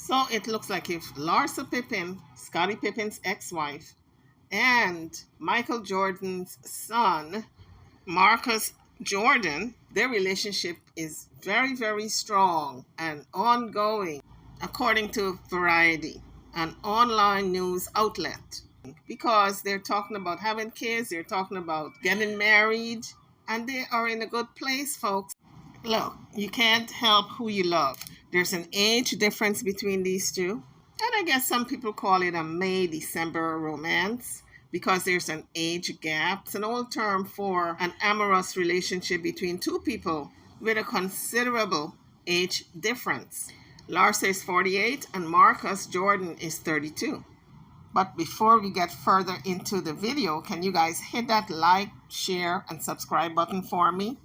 So it looks like if Larsa Pippin, Scottie Pippen's ex-wife, and Michael Jordan's son, Marcus Jordan, their relationship is very, very strong and ongoing, according to Variety, an online news outlet. Because they're talking about having kids, they're talking about getting married, and they are in a good place, folks. Look, you can't help who you love. There's an age difference between these two. And I guess some people call it a May-December romance because there's an age gap. It's an old term for an amorous relationship between two people with a considerable age difference. Larsa is 48 and Marcus Jordan is 32. But before we get further into the video, can you guys hit that like, share, and subscribe button for me?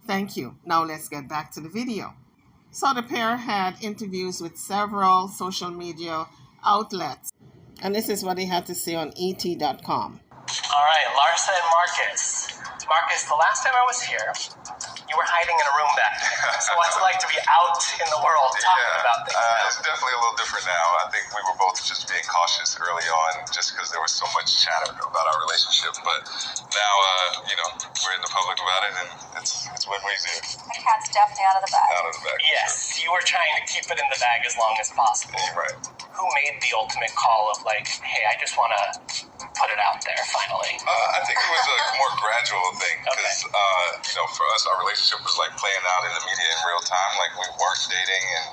Thank you. Now let's get back to the video. So the pair had interviews with several social media outlets. And this is what they had to say on ET.com. All right, Larsa and Marcus. Marcus, the last time I was here, you were hiding in a room back there. So what's it like to be out in the world talking about things? It's definitely a little different now. I think we were both just being cautious early on just because there was so much chatter about our relationship. But now, we're in the public about it, and it's win-win here. The cat's definitely out of the bag. Out of the bag. Yes, you were trying to keep it in the bag as long as possible. Yeah, you're right. Who made the ultimate call of like, hey, I just want to put it out there finally? I think it was a more gradual thing because, for us, our relationship was like playing out in the media in real time. Like we weren't dating and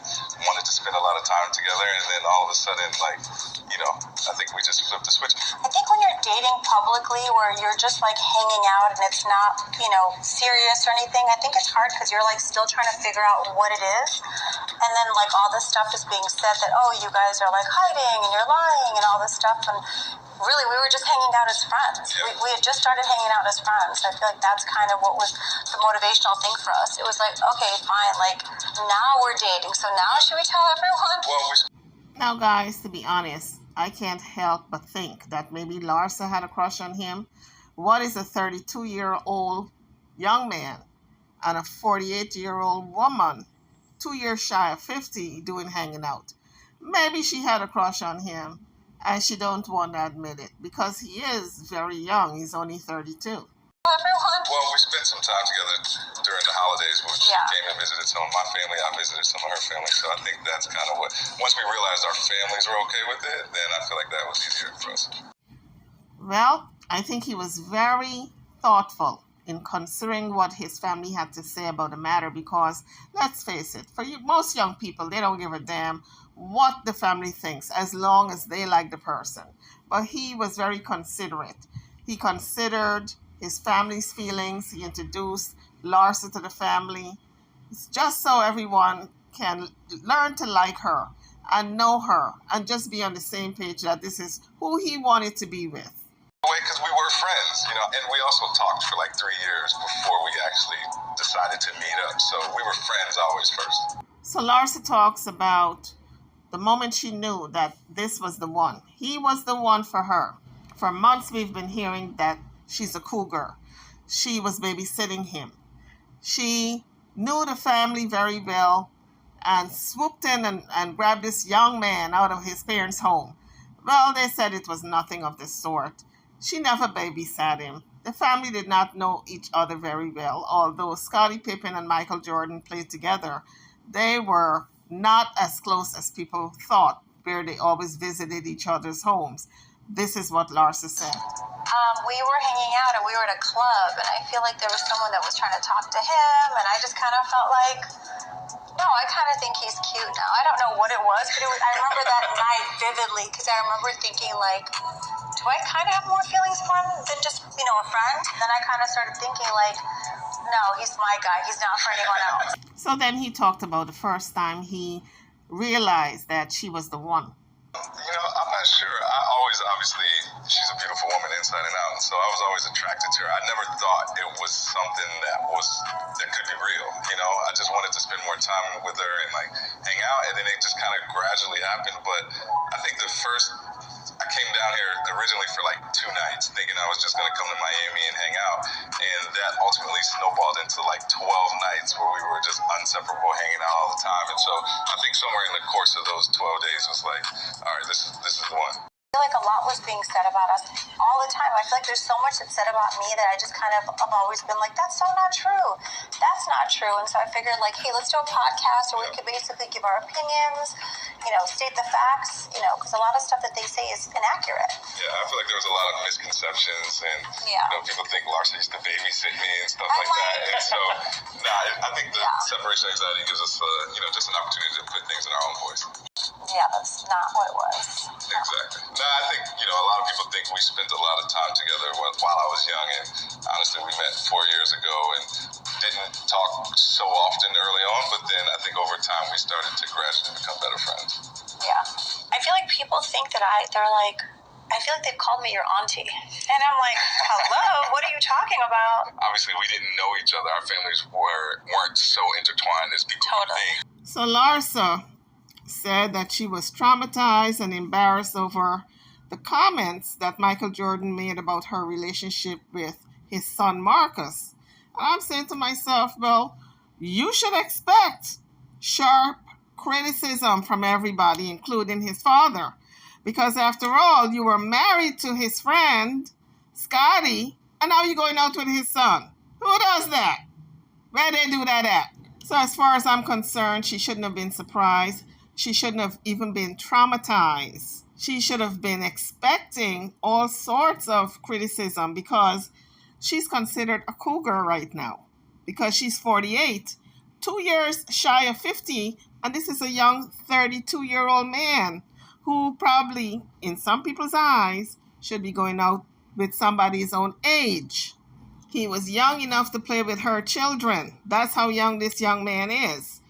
wanted to spend a lot of time together. And then all of a sudden, I think we just flipped the switch. I think when you're dating publicly where you're just like hanging out and it's not, serious or anything, I think it's hard because you're like still trying to figure out what it is. And then like all this stuff is being said that, oh, you guys are like hiding and you're lying and all this stuff. And really, we were just hanging out as friends. Yeah. We had just started hanging out as friends. I feel like that's kind of what was the motivational thing for us. It was like, okay, fine, like now we're dating. So now should we tell everyone? Now, guys, to be honest, I can't help but think that maybe Larsa had a crush on him. What is a 32-year-old young man and a 48-year-old woman, 2 years shy of 50, hanging out? Maybe she had a crush on him and she don't want to admit it because he is very young. He's only 32. Everyone? Well, we spent some time together during the holidays, which came and visited some of my family. I visited some of her family. So I think that's kind of what, once we realized our families were okay with it, then I feel like that was easier for us. Well, I think he was very thoughtful in considering what his family had to say about the matter because, let's face it, for most young people, they don't give a damn what the family thinks as long as they like the person. But he was very considerate. He considered his family's feelings. He introduced Larsa to the family. It's just so everyone can learn to like her and know her and just be on the same page that this is who he wanted to be with. Because we were friends, and we also talked for like 3 years before we actually decided to meet up. So we were friends always first. So Larsa talks about the moment she knew that this was the one. He was the one for her. For months we've been hearing that she's a cougar. She was babysitting him. She knew the family very well and swooped in and grabbed this young man out of his parents' home. Well, they said it was nothing of the sort. She never babysat him. The family did not know each other very well. Although Scottie Pippen and Michael Jordan played together, they were not as close as people thought, where they always visited each other's homes. This is what Larsa said. We were hanging out and we were at a club and I feel like there was someone that was trying to talk to him and I just kind of felt like, no, I kind of think he's cute now. I don't know what it was, but I remember that night vividly because I remember thinking like, do I kind of have more feelings for him than just, a friend? And then I kind of started thinking like, no, he's my guy. He's not for anyone else. So then he talked about the first time he realized that she was the one. I'm not sure. Obviously, she's a beautiful woman inside and out, and so I was always attracted to her. I never thought it was something that could be real. I just wanted to spend more time with her and like hang out, and then it just kind of gradually happened. But I think I came down here originally for like 2 nights, thinking I was just going to come to Miami and hang out. And that ultimately snowballed into like 12 nights where we were just inseparable, hanging out all the time. And so I think somewhere in the course of those 12 days was like, all right, this is the one. I feel like a lot was being said about us all the time. I feel like there's so much that's said about me that I just kind of have always been like, that's so not true. That's not true. And so I figured like, hey, let's do a podcast where we could basically give our opinions, state the facts, because a lot of stuff that they say is inaccurate. Yeah, I feel like there was a lot of misconceptions, and people think Larsa used to babysit me and stuff like that. And so, I think the separation anxiety gives us, just an opportunity to put things in our own voice. Yeah, that's not what it was. Exactly. No, I think, a lot of people think we spent a lot of time together while I was young, and honestly, we met 4 years ago and didn't talk so often early on, but then I think over time we started to gradually become better friends. Yeah. I feel like people think that I feel like they've called me your auntie. And I'm like, hello, what are you talking about? Obviously, we didn't know each other. Our families weren't so intertwined as people think. So Larsa said that she was traumatized and embarrassed over the comments that Michael Jordan made about her relationship with his son Marcus. And I'm saying to myself, well, you should expect sharp criticism from everybody, including his father. Because after all, you were married to his friend, Scotty, and now you're going out with his son. Who does that? Where they do that at? So as far as I'm concerned, she shouldn't have been surprised. She shouldn't have even been traumatized. She should have been expecting all sorts of criticism because she's considered a cougar right now. Because she's 48, 2 years shy of 50, and this is a young 32-year-old man who probably, in some people's eyes, should be going out with somebody his own age. He was young enough to play with her children. That's how young this young man is.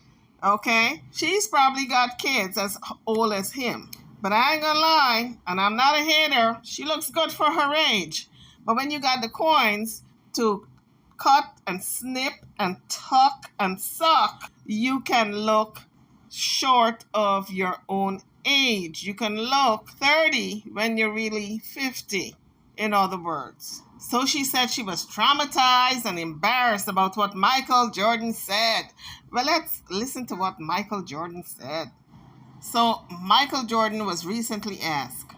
Okay? She's probably got kids as old as him. But I ain't gonna lie, and I'm not a hater, she looks good for her age. But when you got the coins to cut and snip and tuck and suck, you can look short of your own age. You can look 30 when you're really 50, in other words. So she said she was traumatized and embarrassed about what Michael Jordan said. Well, let's listen to what Michael Jordan said. So Michael Jordan was recently asked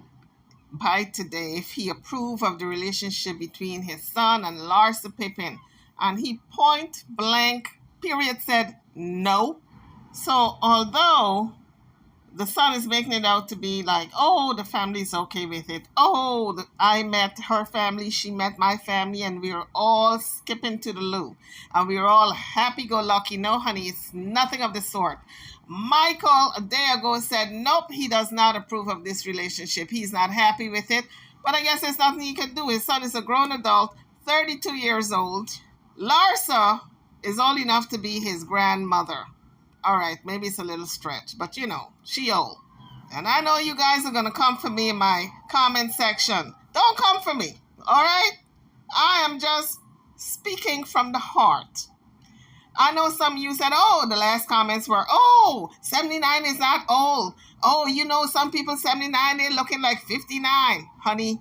by Today if he approved of the relationship between his son and Larsa Pippin. And he point blank, period, said no. So although the son is making it out to be like, oh, the family's okay with it. Oh, I met her family, she met my family, and we were all skipping to the loo. And we were all happy-go-lucky. No, honey, it's nothing of the sort. Michael, a day ago, said, nope, he does not approve of this relationship. He's not happy with it. But I guess there's nothing he can do. His son is a grown adult, 32 years old. Larsa is old enough to be his grandmother. All right, maybe it's a little stretch, but she old. And I know you guys are going to come for me in my comment section. Don't come for me, all right? I am just speaking from the heart. I know some of you said, the last comments were, 79 is not old. Some people 79, they're looking like 59. Honey,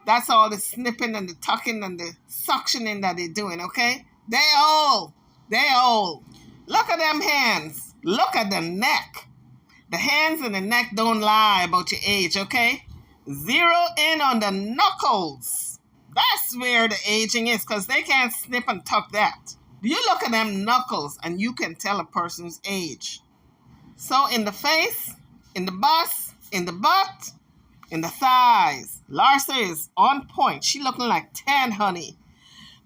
that's all the snipping and the tucking and the suctioning that they're doing, okay? They old. Look at them hands. Look at the neck. The hands and the neck don't lie about your age, okay? Zero in on the knuckles. That's where the aging is, because they can't snip and tuck that. You look at them knuckles and you can tell a person's age. So in the face, in the bust, in the butt, in the thighs, Larsa is on point. She looking like 10, honey.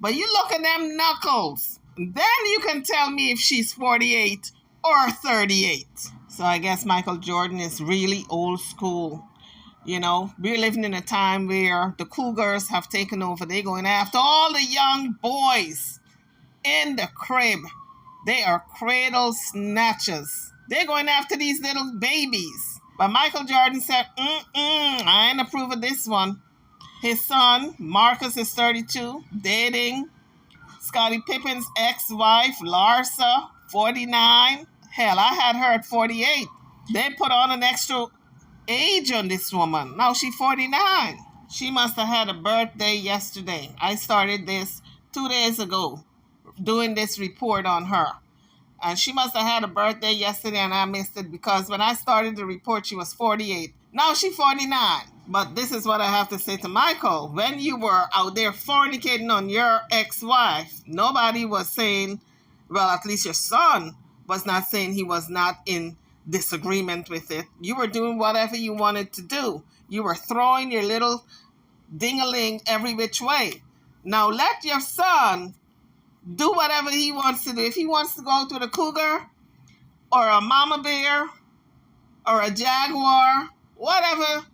But you look at them knuckles, then you can tell me if she's 48 or 38. So I guess Michael Jordan is really old school. We're living in a time where the cougars have taken over. They're going after all the young boys in the crib. They are cradle snatchers. They're going after these little babies. But Michael Jordan said, I ain't approve of this one. His son, Marcus, is 32, dating Scottie Pippen's ex-wife, Larsa, 49. Hell, I had her at 48. They put on an extra age on this woman. Now she's 49. She must have had a birthday yesterday. I started this 2 days ago, doing this report on her. And she must have had a birthday yesterday and I missed it because when I started the report, she was 48. Now she's 49. But this is what I have to say to Michael. When you were out there fornicating on your ex-wife, nobody was saying, well, at least your son was not saying he was not in disagreement with it. You were doing whatever you wanted to do. You were throwing your little ding-a-ling every which way. Now let your son do whatever he wants to do. If he wants to go out with a cougar or a mama bear or a jaguar, whatever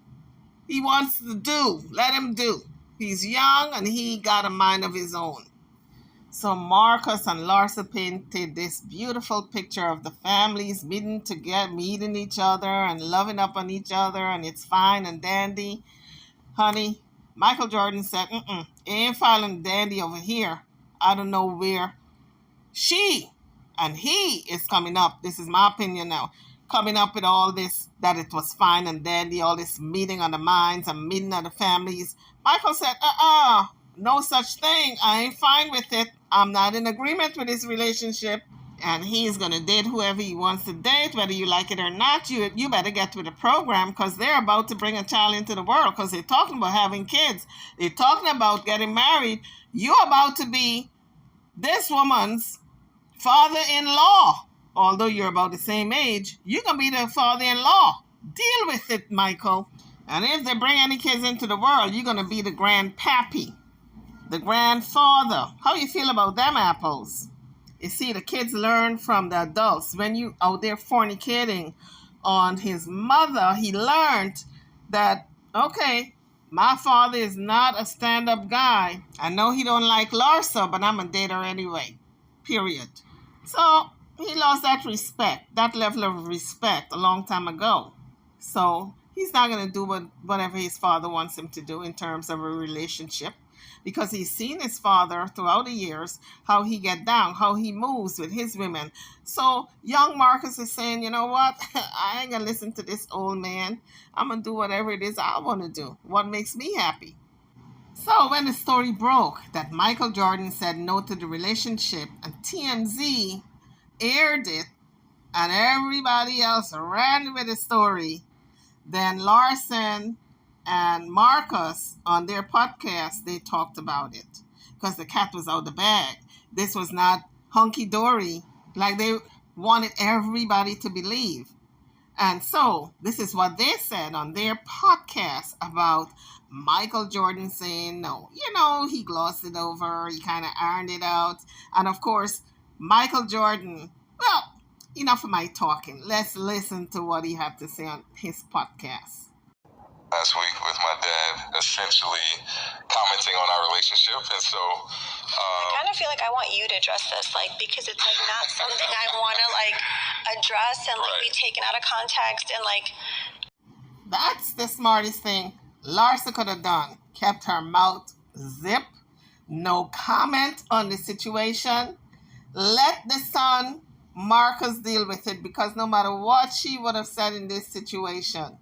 he wants to do, let him do. He's young and he got a mind of his own. So Marcus and Larsa painted this beautiful picture of the families meeting each other and loving up on each other, and it's fine and dandy. Honey, Michael Jordan said, it ain't fine and dandy over here. I don't know where she and he is coming up. This is my opinion now. Coming up with all this, that it was fine and dandy, all this meeting on the minds and meeting of the families. Michael said, no such thing. I ain't fine with it. I'm not in agreement with this relationship. And he's going to date whoever he wants to date, whether you like it or not. You better get with the program because they're about to bring a child into the world because they're talking about having kids. They're talking about getting married. You're about to be this woman's father-in-law. Although you're about the same age, you're going to be the father-in-law. Deal with it, Michael. And if they bring any kids into the world, you're going to be the grandpappy, the grandfather. How you feel about them apples? You see, the kids learn from the adults. When you out there fornicating on his mother, he learned that, okay, my father is not a stand-up guy. I know he don't like Larsa, but I'm a dater anyway. Period. So he lost that respect, that level of respect a long time ago. So he's not going to do whatever his father wants him to do in terms of a relationship because he's seen his father throughout the years, how he get down, how he moves with his women. So young Marcus is saying, you know what? I ain't going to listen to this old man. I'm going to do whatever it is I want to do, what makes me happy. So when the story broke that Michael Jordan said no to the relationship and TMZ aired it and everybody else ran with the story, then Larson and Marcus on their podcast, they talked about it because the cat was out the bag. This was not hunky-dory like they wanted everybody to believe. And so this is what they said on their podcast about Michael Jordan saying no. You know, he glossed it over. He kind of ironed it out. And of course, Michael Jordan, well, enough of my talking. Let's listen to what he had to say on his podcast. Last week with my dad, essentially commenting on our relationship, and so I kind of feel like I want you to address this, like, because it's like not something I want to like address and like be taken out of context and like. That's the smartest thing Larsa could have done. Kept her mouth zip, no comment on the situation. Let the son Marcus deal with it because no matter what she would have said in this situation,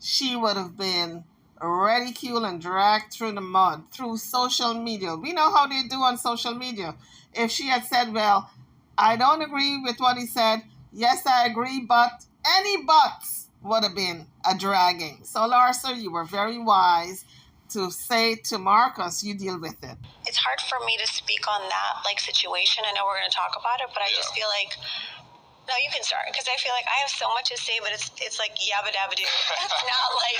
she would have been ridiculed and dragged through the mud through social media. We know how they do on social media. If she had said, well, I don't agree with what he said. Yes, I agree, but any buts would have been a dragging. So, Larsa, you were very wise to say to Marcus, you deal with it. It's hard for me to speak on that like situation. I know we're going to talk about it, but I just feel like. No, you can start, because I feel like I have so much to say, but it's like yabba dabba doo. It's not like.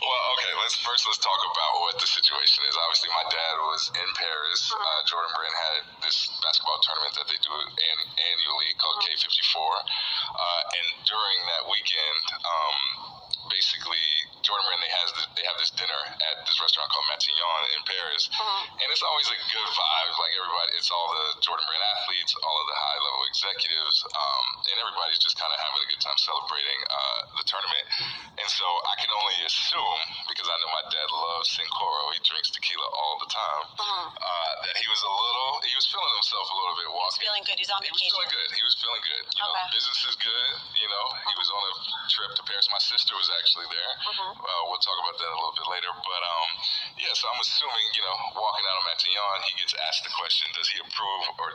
Well, okay. Let's talk about what the situation is. Obviously, my dad was in Paris. Jordan Brand had this basketball tournament that they do annually called K54, and during that weekend, basically, Jordan Brand they have this dinner at this restaurant called Matignon in Paris, and it's always a good vibe. Like everybody, it's all the Jordan Brand athletes, all of the high level executives. And everybody's just kind of having a good time celebrating the tournament. And so I can only assume, because I know my dad loves Sincoro, he drinks tequila all the time, that he was feeling himself a little bit walking. He's feeling good. He's on vacation. He was feeling good. You know, business is good. You know, he was on a trip to Paris. My sister was actually there. We'll talk about that a little bit later. But yeah, so I'm assuming, you know, walking out of Matignon, he gets asked the question, does he approve, or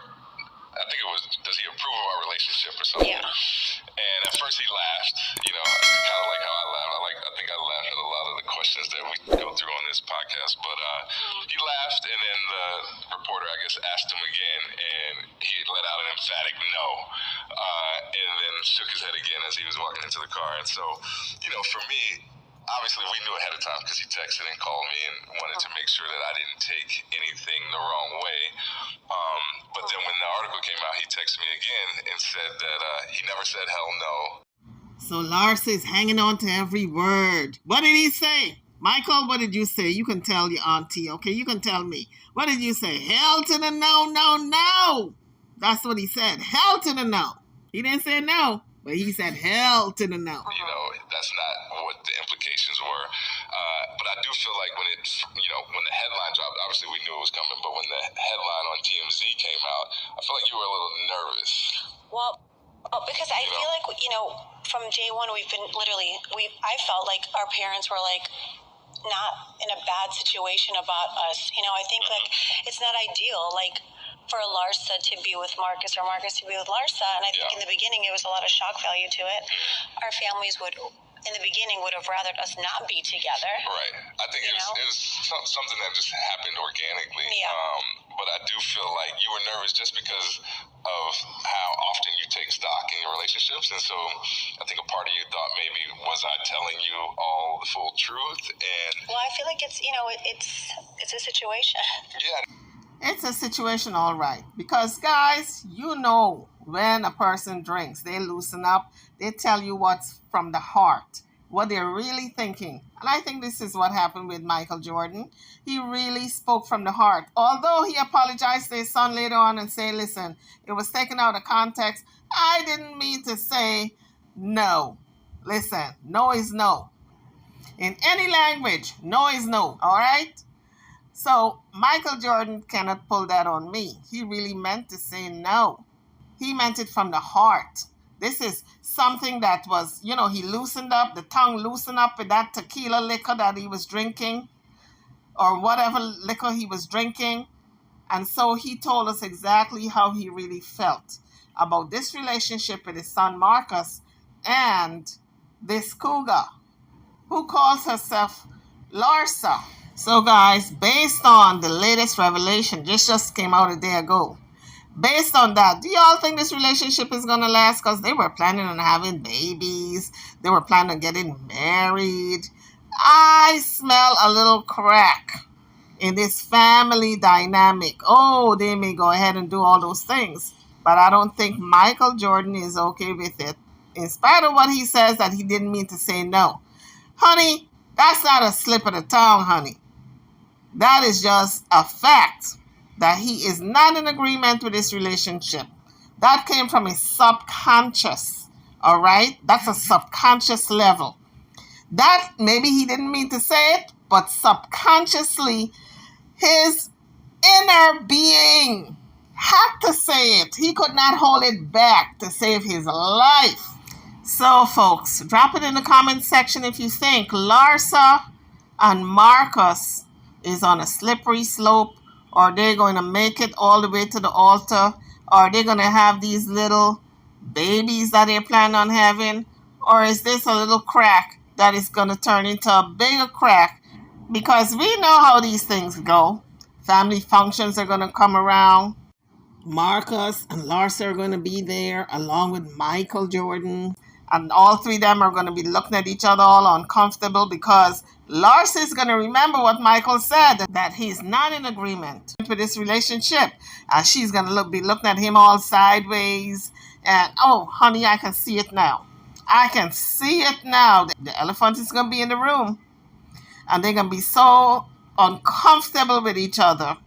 I think it was, does he approve of our relationship or something? Yeah. And at first he laughed, you know, kind of like how I laugh. I think I laugh at a lot of the questions that we go through on this podcast. But he laughed, and then the reporter, I guess, asked him again, and he let out an emphatic no, and then shook his head again as he was walking into the car. And so, you know, for me, obviously we knew ahead of time because he texted and called me and wanted to make sure that I didn't take anything the wrong way. But then when the article came out, he texted me again and said that he never said hell no. So Larsa is hanging on to every word. What did he say? Michael, what did you say? You can tell your auntie, okay? You can tell me. What did you say? Hell to the no, no, no. That's what he said. Hell to the no. He didn't say no, but he said hell to the no. You know, that's not what the implications were. But I do feel like when when the headline dropped, obviously we knew it was coming, but when the headline on TMZ came out, I feel like you were a little nervous. Well, because I feel like, you know, from day one, I felt like our parents were like not in a bad situation about us. You know, I think like it's not ideal, like for Larsa to be with Marcus or Marcus to be with Larsa. And I think in the beginning, it was a lot of shock value to it. Our families would have rathered us not be together. Right. I think it was something that just happened organically. Yeah. But I do feel like you were nervous just because of how often you take stock in your relationships. And so I think a part of you thought maybe, was I telling you all the full truth? And well, I feel like it's a situation. Yeah. It's a situation, all right. Because, guys, you know when a person drinks, they loosen up. They tell you what's from the heart, what they're really thinking. And I think this is what happened with Michael Jordan. He really spoke from the heart. Although he apologized to his son later on and said, listen, it was taken out of context. I didn't mean to say no. Listen, no is no. In any language, no is no, all right? So Michael Jordan cannot pull that on me. He really meant to say no. He meant it from the heart. This is something that was, he loosened up, the tongue loosened up with that tequila liquor that he was drinking, or whatever liquor he was drinking. And so he told us exactly how he really felt about this relationship with his son Marcus and this cougar who calls herself Larsa. So guys, based on the latest revelation, just came out a day ago, based on that, do y'all think this relationship is going to last? Because they were planning on having babies. They were planning on getting married. I smell a little crack in this family dynamic. Oh, they may go ahead and do all those things. But I don't think Michael Jordan is okay with it, in spite of what he says that he didn't mean to say no. Honey, that's not a slip of the tongue, honey. That is just a fact that he is not in agreement with this relationship. That came from his subconscious, all right? That's a subconscious level. That maybe he didn't mean to say it, but subconsciously, his inner being had to say it. He could not hold it back to save his life. So, folks, drop it in the comment section if you think Larsa and Marcus is on a slippery slope, or they're going to make it all the way to the altar, or they're going to have these little babies that they're planning on having, or is this a little crack that is going to turn into a bigger crack? Because we know how these things go. Family functions are going to come around. Marcus and Larsa are going to be there along with Michael Jordan. And all three of them are going to be looking at each other all uncomfortable because Larsa is going to remember what Michael said, that he's not in agreement with this relationship. And she's going to be looking at him all sideways. And, oh, honey, I can see it now. I can see it now. The elephant is going to be in the room. And they're going to be so uncomfortable with each other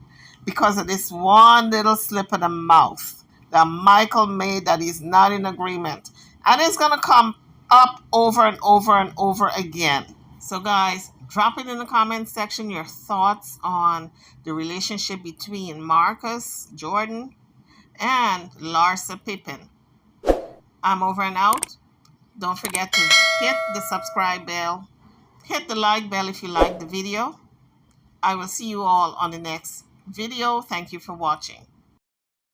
because of this one little slip of the mouth that Michael made that he's not in agreement. And it's going to come up over and over and over again. So guys, drop it in the comment section your thoughts on the relationship between Marcus Jordan and Larsa Pippin. I'm over and out. Don't forget to hit the subscribe bell. Hit the like bell if you like the video. I will see you all on the next video. Thank you for watching.